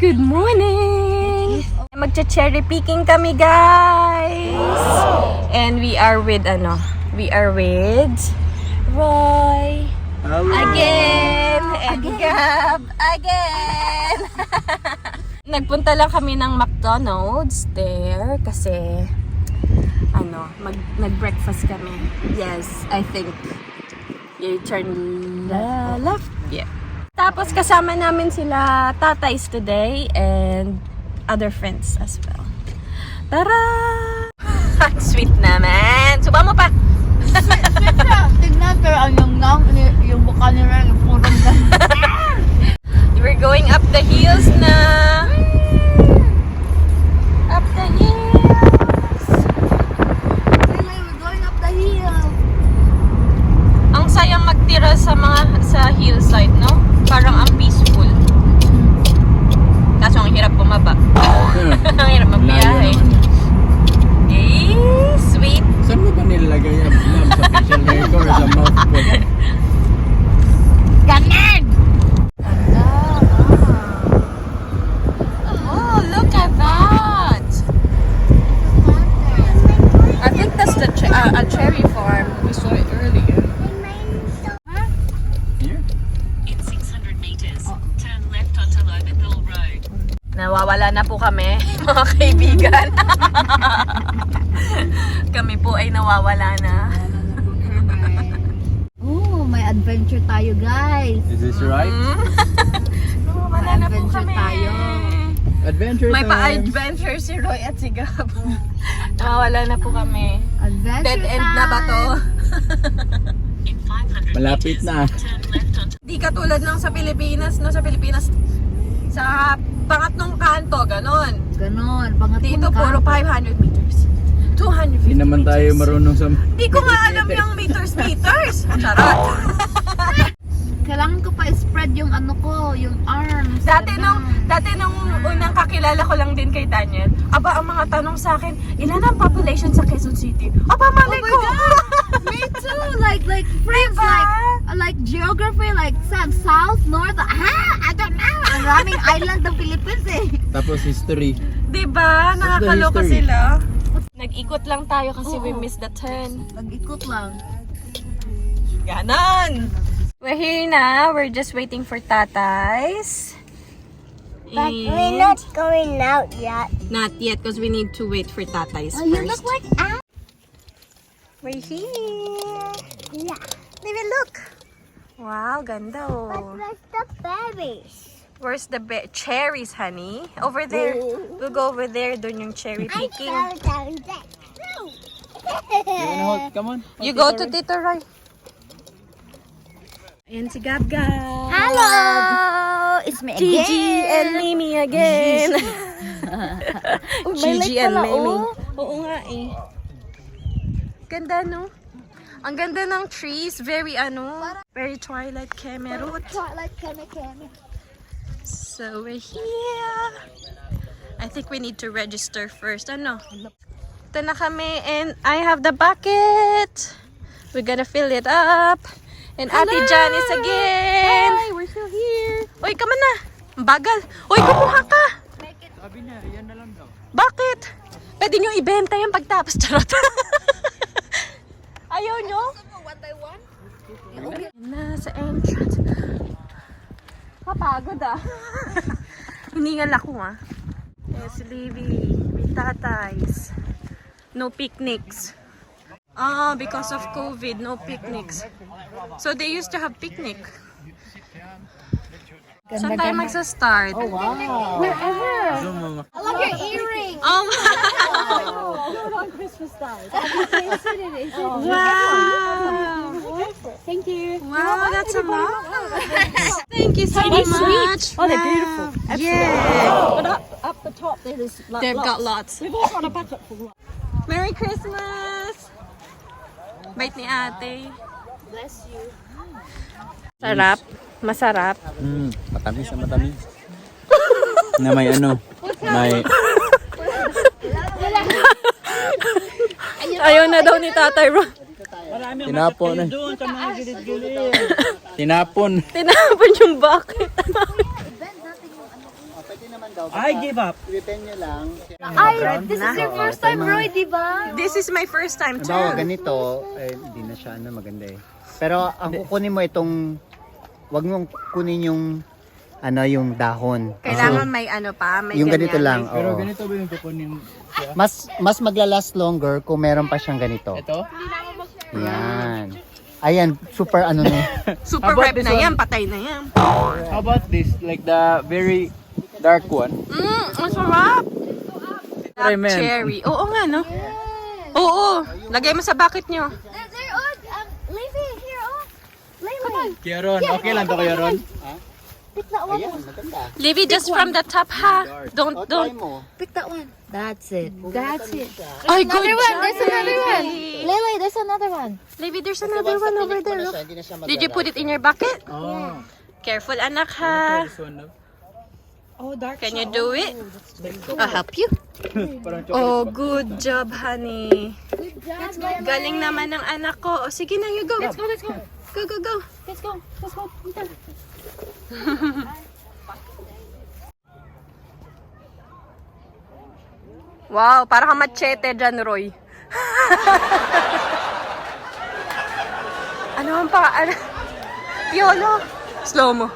Good morning! Magcha-cherry picking kami, guys! And we are with, Roy! Again! And Gab! Again! Nagpunta lang kami ng McDonald's there kasi nag-breakfast kami. Yes, I think you turn left. Yeah. Tapos kasama namin sila tatays today and other friends as well. Tara! Ang sweet naman! Suba mo pa! Tignan pero yung mukha nila yung purong We're going up the hills na. Up the hills. We're going up the hill. Ang sayang magtira sa hillside, no? Parang ang peaceful. Kaso ang hirap bumaba. Ang hirap magbiyahe. Eh, sweet. Saan mo ba nilalagay ang ma'am? Sa facial hair ko or sa mouth ko? Ganyan! Oh, look at that! I think that's a cherry farm. We saw it earlier. Here? In 600 meters, turn left onto Lobenhill Road. Nawawala na po kami, mga kaibigan. Kami po ay nawawala na. Oh, may adventure tayo, guys. Is this right? Nawawala na po Adventure kami. tayo. Adventure May time! pa-adventure si Roy at si Gab. Nawawala na po kami. Adventure Dead end na ba to? In 500 Malapit meters, na. turn left onto Di katulad ng sa Pilipinas, no? Sa Pilipinas, sa pangatlong kanto, ganon. Ganon, pangatlong Dito puro 500 meters. 250 Hindi naman tayo meters. marunong sa... Di ko nga alam yung meters. Charot. Kailangan ko pa spread yung yung arms. Dati nung unang kakilala ko lang din kay Daniel, ang mga tanong sa akin, ilan ang population sa Quezon City? Malay ko! Me too! Like friends, Diba? like geography, like south, north. I don't know. Ang raming island ng Philippines eh. Tapos history. Diba? Nakakaloka history. sila. Nag-ikot lang tayo kasi we Oo. missed the turn. Nag-ikot lang. Ganon! We're here na. We're just waiting for tatays. But we're not going out yet. Not yet because we need to wait for tatays Oh, you first. look like Al. We're here. Yeah. Baby, look. Wow, ganda But oh. where's the berries? Where's the cherries, honey? Over there. We'll go over there. Doon yung cherry I picking. fell down there. No. You wanna hold? Come on. You go to Tito Roy. Ayan si Gab Gab. Hello! It's me again. Gigi and Mimi again. may Gigi light and pala, Mimi. oh. Oo nga eh. Ganda no? Ang ganda ng trees. Very very Twilight Camerot. Twilight Kemi. So we're here. I think we need to register first. Ito na kami and I have the bucket. We're gonna fill it up. And Ate Janice again. Hi, we're still here. Uy, come on na. Ang bagal. Uy, kumuha ka. Sabi niya, yan na lang daw. Bakit? Pwede nyo ibenta yan pagtapos. Charot. Ayaw nyo? One by one? Nasa entrance. Kapagod Hiningal ako Yes, Livy. With tatays. No picnics. Because of COVID, no picnics. So they used to have picnic. Saan tayo magsa-start? Oh, wow. Wherever. I love your earring. Wow! On Christmas time. Wow! Thank you. Wow, that's a lot. Thank you so much. Oh, they're beautiful. Yeah. But up the top there's like They've got lots. We've also got a bucket full. Merry Christmas! Bait ni ate. Bless you. Sarap. Masarap. Matamis na matamis. Na may may... Ayaw na daw ni Tatay Ron. Tinapon na. Tinapon. Tinapon yung bucket. daw. I give up. Pilitin nyo lang. Ay, this is your first time, Roy, di ba? This is my first time too. Bawa ganito, hindi na siya maganda eh. Pero ang kukunin mo itong, wag mong kunin yung yung dahon. Kailangan may ano pa, may Yung ganyan. ganito lang. Pero Oo. ganito ba yung kukunin siya? Mas maglalast longer kung meron pa siyang ganito. Ito? Yan. Ayan, super ano na. Super How about ripe this na one? yan, patay na yan. How about this? Like the very dark one? Ang sarap. What I meant. Cherry. Oo nga, no? Oo. Lagay mo sa bucket nyo. They're on, leave it here, oh. Layla. Kieron, okay lang to Kieron. Pick that one. Ayan, maganda. Leave it just from the top, ha? O, try Don't. mo. Pick that one. That's it. That's it. Ay, good Another one. job. There's another one. Layla, there's another one. Leave it, there's another one over there. Look. Did you put it in your bucket? Oh. Careful, anak, ha? This one, no? Can you do it? I'll help you. Parang Oh, good job, honey. Galing naman ng anak ko. O, sige na, you go. Let's go, let's go. Go, go, go. Let's go. Let's go. Wow, parang kang machete dyan, Roy. Ano ang ano? Piolo. Slow mo.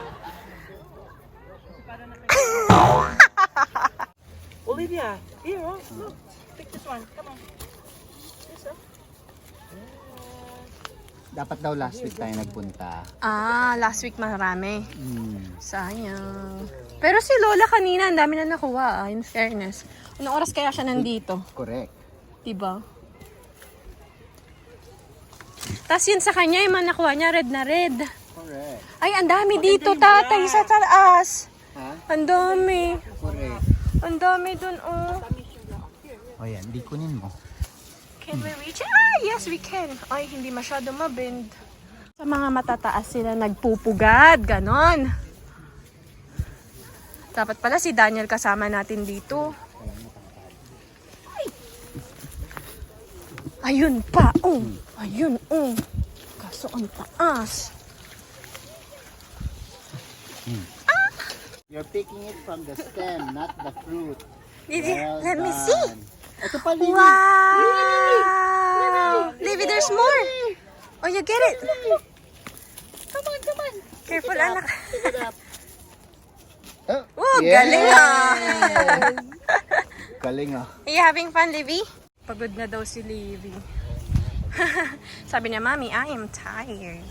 Olivia, here, oh, look. Take this one. Come on. Dapat daw last week tayo nagpunta. Last week marami. Hmm. Sayang. Pero si Lola kanina, ang dami na nakuha, in fairness. Anong oras kaya siya nandito? Correct. Diba? Tapos yun sa kanya, yung mga nakuha niya, red na red. Correct. Ay, ang dami dito, tatay, sa taas. Ha? Ang dami. Correct. Ang dami dun, oh. O yan, di kunin mo. Can we reach it? Ah, yes, we can. Ay, hindi masyado mabend. Sa mga matataas sila nagpupugad, ganon. Dapat pala si Daniel kasama natin dito. Ayun pa, oh. Ayun, oh. Kaso ang taas. You're picking it from the stem, not the fruit. Let me see. Ito pa, Lily. Wow! Livy, there's more. Oh, you get it. Come on, come on. Careful, anak. Oh, galing ah. Galing ah. Are you having fun, Livy? Pagod na daw si Livy. Sabi niya, Mommy, I am tired.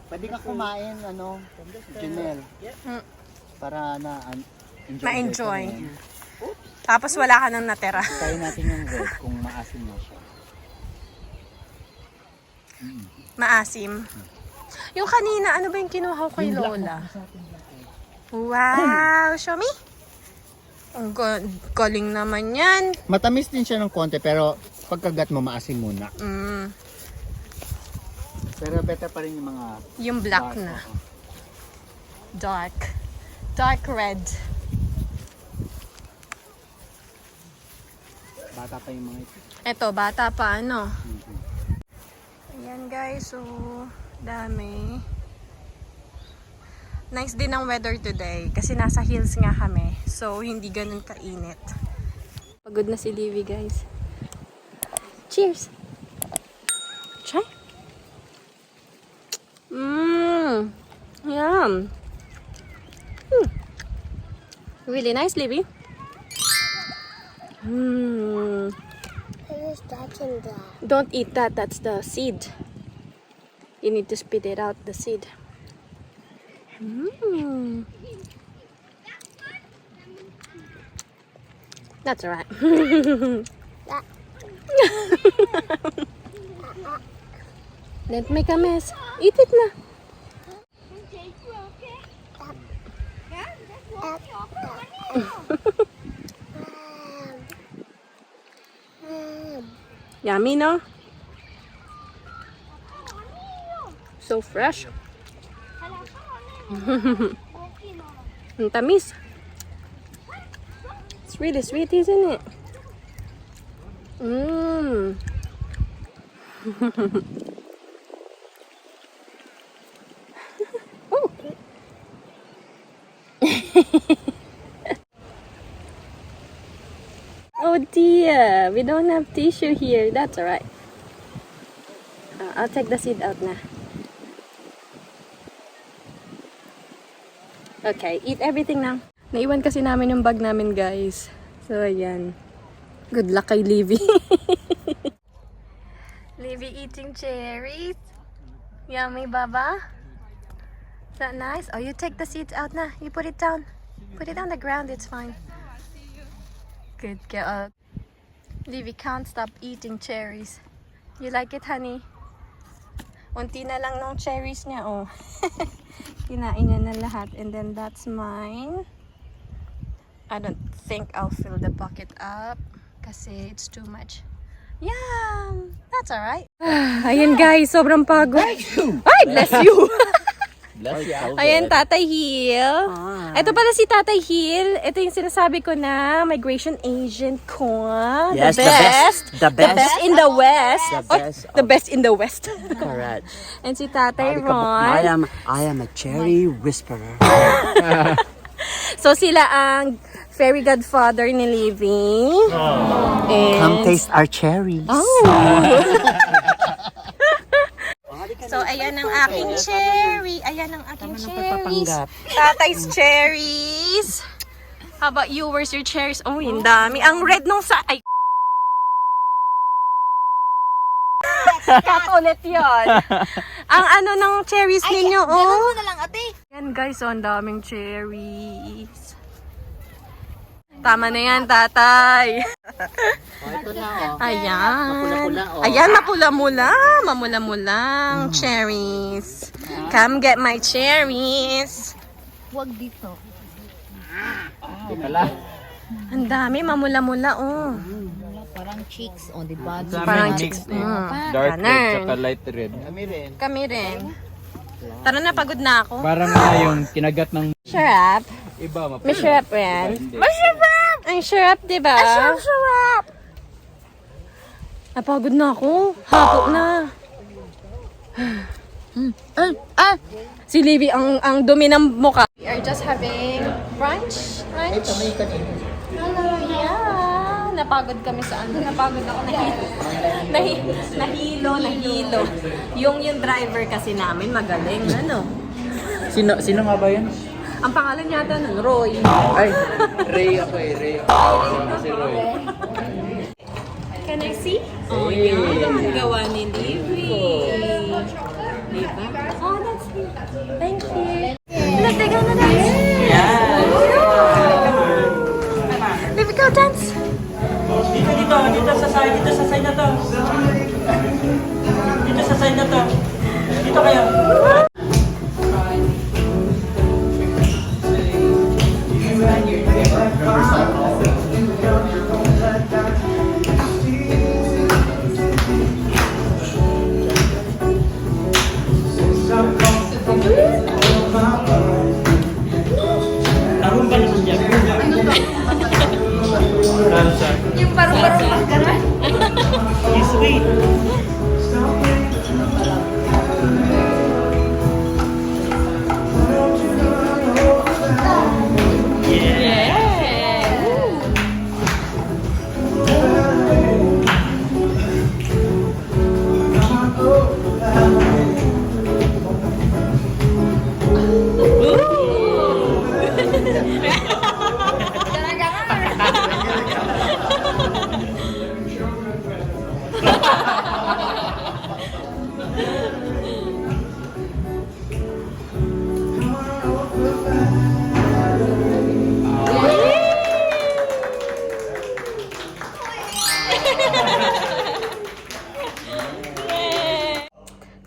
Pwede ka kumain, Janelle. Para Ma-enjoy. Tapos wala ka nang natira. Try natin yung red kung maasim na siya. Maasim. Yung kanina, ano ba yung kinuha ko kay Lola? Wow! Show me. Ang galing naman yan. Matamis din siya ng konti pero pagkagat mo maasim muna. Pero better pa rin yung mga Yung black dark, na. oo. Dark. Dark red. Bata pa yung mga ito. Eto, bata pa, ano? Ayan guys, so dami. Nice din ang weather today kasi nasa hills nga kami. So, hindi ganun kainit. Pagod na si Livy, guys. Cheers! Try. Yum. Really nice, Livy. Who's touching that? Don't eat that. That's the seed. You need to spit it out, the seed. That's alright. Don't make a mess. Eat it na. Yummy, no? So fresh. Ang tamis. It's really sweet, isn't it? Oh, Oh dear, we don't have tissue here. That's alright. I'll take the seed out na. Okay, eat everything now. Naiwan kasi namin yung bag namin, guys. So, ayan. Good luck kay Livy. Livy eating cherries. Yummy, Baba. Is that nice? Oh, you take the seeds out na. You put it down. Put it on the ground, it's fine. Good girl. Livy can't stop eating cherries. You like it, honey? Unti na lang ng cherries niya, oh. Kinain niya na lahat. And then that's mine. I don't think I'll fill the bucket up kasi it's too much. Yum! That's alright. Ayan guys, sobrang pagod. Ay, bless you! Ayan, Tatay Hill. Ito pala si Tatay Hill. Ito yung sinasabi ko na migration agent ko. Yes, the best. the best. The best in the West. The best The best in the West. Correct. And si Tatay Ron. I am a cherry whisperer. So sila ang fairy godfather ni Livy. And Come taste our cherries. oh. So, ayan ang aking cherry. Ayan ang aking cherries. Tatay's cherries. How about you? Where's your cherries? Oh, yung dami. Ang red nung sa... Ay! Cut ulit yun. Ang ano ng cherries ninyo, oh. Dalawa mo na lang, ate. Yan guys, oh, ang daming cherries. Tama na yan, tatay. Ito na, oh. Ayan. Mapula-pula, oh. Ayan, mapula-mula. Mamula-mulang cherries. Come get my cherries. Huwag dito. Ito pala. Ang dami, mamula-mula, oh. Parang cheeks, oh, di ba? Parang chicks. Dark red Ganun. tsaka light red. Kami rin. Kami rin. Tara na, pagod na ako. Parang yung kinagat ng Syrup. iba. May syrup yan. May syrup! Ang syrup, diba? Ang syrup! Napagod na ako. Hapok na. Si Livy, ang dumi ng mukha. We are just having brunch. Lunch. Ito, may kanina. Hello, yeah. Napagod kami sa ano. Napagod ako. Nahilo. Yung driver kasi namin magaling. Ano? Sino nga ba yun? Ang pangalan yata nun, Roy. Ay, Ray ako eh. Ray ako. Si Roy. Can I see? Oh, yan. Ang gawa ni Livy. Diba? Oh, that's cute. Thank you. Look, they gonna dance. Yeah. Livy, go dance. Dito sa side na to. Dito sa side na to. Dito kayo. Tarong ka naman dyan. Yung parang pagkara. You sweet.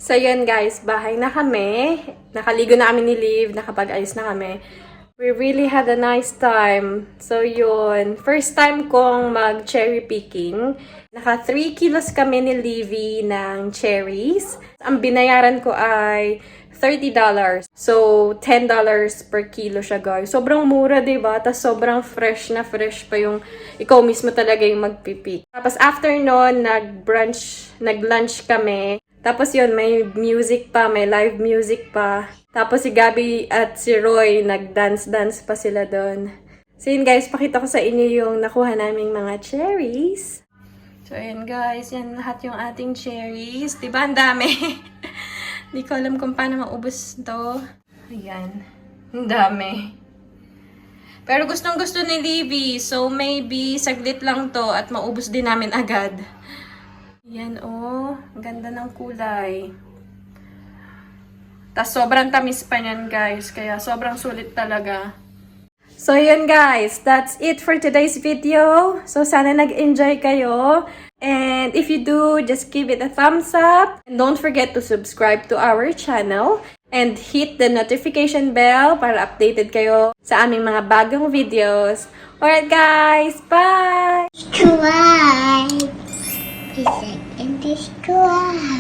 So, yun guys, bahay na kami. Nakaligo na kami ni Liv, nakapag-ayos na kami. We really had a nice time. So, yun. First time kong mag-cherry picking. Naka 3 kilos kami ni Livy ng cherries. Ang binayaran ko ay $30. So, $10 per kilo siya, guys. Sobrang mura, diba? Tapos sobrang fresh na fresh pa yung ikaw mismo talaga yung magpipick. Tapos after nun, nag-lunch kami. Tapos yun, may music pa, may live music pa. Tapos si Gabby at si Roy, nag-dance-dance pa sila doon. So yun guys, pakita ko sa inyo yung nakuha naming mga cherries. So ayan guys, yan lahat yung ating cherries. Diba ang dami? Hindi ko alam kung paano maubos to. Ayan, ang dami. Pero gustong gusto ni Livy, so maybe saglit lang to at maubos din namin agad. Yan oh, ganda ng kulay. Tas sobrang tamis pa niyan guys, kaya sobrang sulit talaga. So yun guys, that's it for today's video. So sana nag-enjoy kayo. And if you do, just give it a thumbs up. And don't forget to subscribe to our channel. And hit the notification bell para updated kayo sa aming mga bagong videos. Alright guys, bye! Subscribe. Please like and subscribe.